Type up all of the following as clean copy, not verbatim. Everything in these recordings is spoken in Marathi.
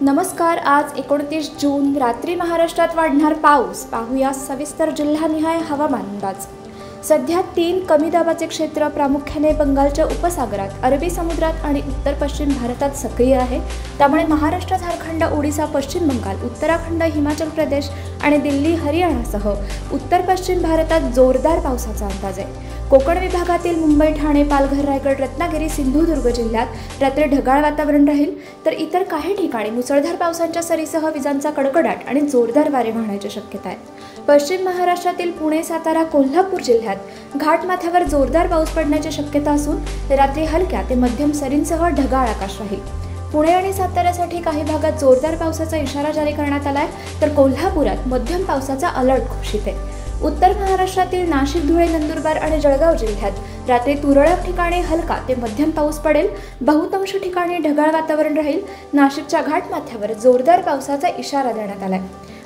नमस्कार। आज 29 जून रात्री महाराष्ट्रात वाढणार पाऊस। पाहूया सविस्तर जिल्हानिहाय हवामान अंदाज। सध्या 3 कमी दाबाचे क्षेत्र प्रामुख्याने बंगालच्या उपसागरात, अरबी समुद्रात आणि उत्तर पश्चिम भारतात सक्रिय आहे। त्यामुळे महाराष्ट्र, झारखंड, ओडिशा, पश्चिम बंगाल, उत्तराखंड, हिमाचल प्रदेश आणि दिल्ली, हरियाणासह उत्तर पश्चिम भारतात जोरदार पावसाचा अंदाज आहे। कोकण विभागातील मुंबई, ठाणे, पालघर, रायगड, रत्नागिरी, सिंधुदुर्ग जिल्ह्यात रात्री ढगाळ वातावरण राहील, तर इतर काही ठिकाणी मुसळधार पावसाच्या सरीसह विजांचा कडकडाट आणि जोरदार वारे वाहण्याची शक्यता आहे। पश्चिम महाराष्ट्रातील पुणे, सातारा, कोल्हापूर जिल्ह्यात घाटमाथ्यावर जोरदार पाऊस पडण्याची शक्यता असून रात्री हलक्या ते मध्यम सरींसह ढगाळ आकाश राहील। पुणे आणि साताऱ्यासाठी काही भागात जोरदार पावसाचा इशारा जारी करण्यात आलाय, तर कोल्हापुरात मध्यम पावसाचा अलर्ट घोषित आहे। उत्तर महाराष्ट्रातील नाशिक, धुळे, नंदुरबार आणि जळगाव जिल्ह्यात रात्री तुरळक ठिकाणी हलका ते मध्यम पाऊस पडेल। बहुतांश ठिकाणी ढगाळ वातावरण राहील। नाशिकच्या घाटमाथ्यावर जोरदार पावसाचा इशारा देण्यात आलाय।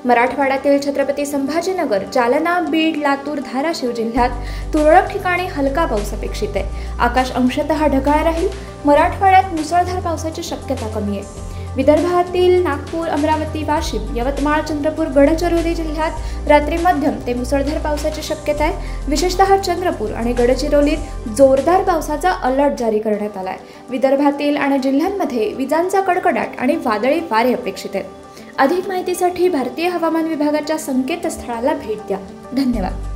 मराठवाड्यातील छत्रपती संभाजीनगर, जालना, बीड, लातूर, धाराशिव जिल्ह्यात तुरळक ठिकाणी हलका पाऊस अपेक्षित आहे। आकाश अंशतः ढगाळ राहील। मराठवाड्यात मुसळधार पावसाची शक्यता कमी आहे। विदर्भातील नागपूर, अमरावती, वाशिम, यवतमाळ, चंद्रपूर, गडचिरोली जिल्ह्यात रात्री मध्यम ते मुसळधार पावसाची शक्यता आहे। विशेषतः चंद्रपूर आणि गडचिरोलीत जोरदार पावसाचा अलर्ट जारी करण्यात आलाय। विदर्भातील आणि जिल्ह्यांमध्ये विजांचा कडकडाट आणि वादळी वारे अपेक्षित आहेत। अधिक माहितीसाठी भारतीय हवामान विभागाच्या संकेतस्थळाला भेट द्या। धन्यवाद।